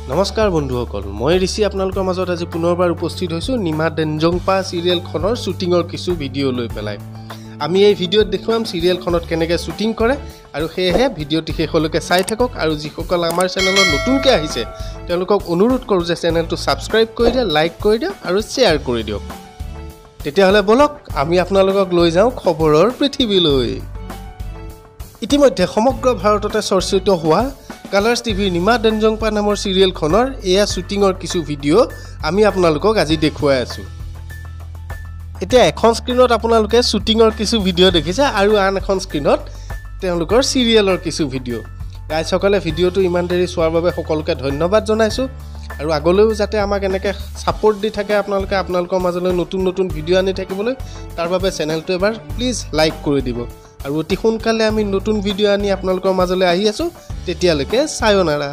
নমস্কাৰ বন্ধুসকল মই ঋষি আপোনালোকৰ মাজত আজি পুনৰবাৰ উপস্থিত হৈছো নিমা ডেঞ্জংপা সিৰিয়েলখনৰ শুটিংৰ কিছু ভিডিঅ লৈ পেলাই আমি এই ভিডিঅত দেখুৱাম সিৰিয়েলখনত কেনেকৈ শুটিং কৰে আৰু হেহে ভিডিঅটি শেষলৈকে চাই থাকক আৰু যিসকল আমাৰ চেনেলত নতুনকৈ আহিছে তেওঁলোকক অনুৰোধ কৰো যে চেনেলটো সাবস্ক্ৰাইব কৰি দিয়া লাইক কৰি দিয়া আৰু শেয়াৰ কৰি দিয়ক তেতিয়াহলে বলক আমি আপোনালোকক লৈ যাওঁ খবৰৰ পৃথিৱীলৈ ইতিমধ্যে সমগ্ৰ ভাৰততে চৰ্চিত হোৱা কালাৰ্ছ টিভিৰ নিমা ডেঞ্জংপা নামৰ সিৰিয়েলখনৰ এয়া শুটিংৰ কিছু ভিডিঅ আমি আপোনালোকক আজি দেখুৱাই আছো এতিয়া এখন স্ক্ৰিনত আপোনালোকে শুটিংৰ কিছু ভিডিঅ দেখিছে আৰু আন এখন স্ক্ৰিনত তেওঁলোকৰ সিৰিয়েলৰ কিছু ভিডিঅ ৰাইজসকলে ভিডিঅটো ইমান দেৰি চোৱাৰ বাবে সকলোকে ধন্যবাদ জনাইছো আৰু আগলৈও যাতে আমাক এনেকৈ সাপোৰ্ট দি থাকে আপোনালোকৰ মাজলৈ নতুন নতুন ভিডিঅ আনি থাকিবলৈ তাৰ বাবে চেনেলটো এবাৰ প্লিজ লাইক কৰি দিব আৰু অতি সোনকালে আমি নতুন ভিডিঅ আনি আপোনালোকৰ মাজলৈ আহি আছো তেতিয়ালৈকে সায়নাৰা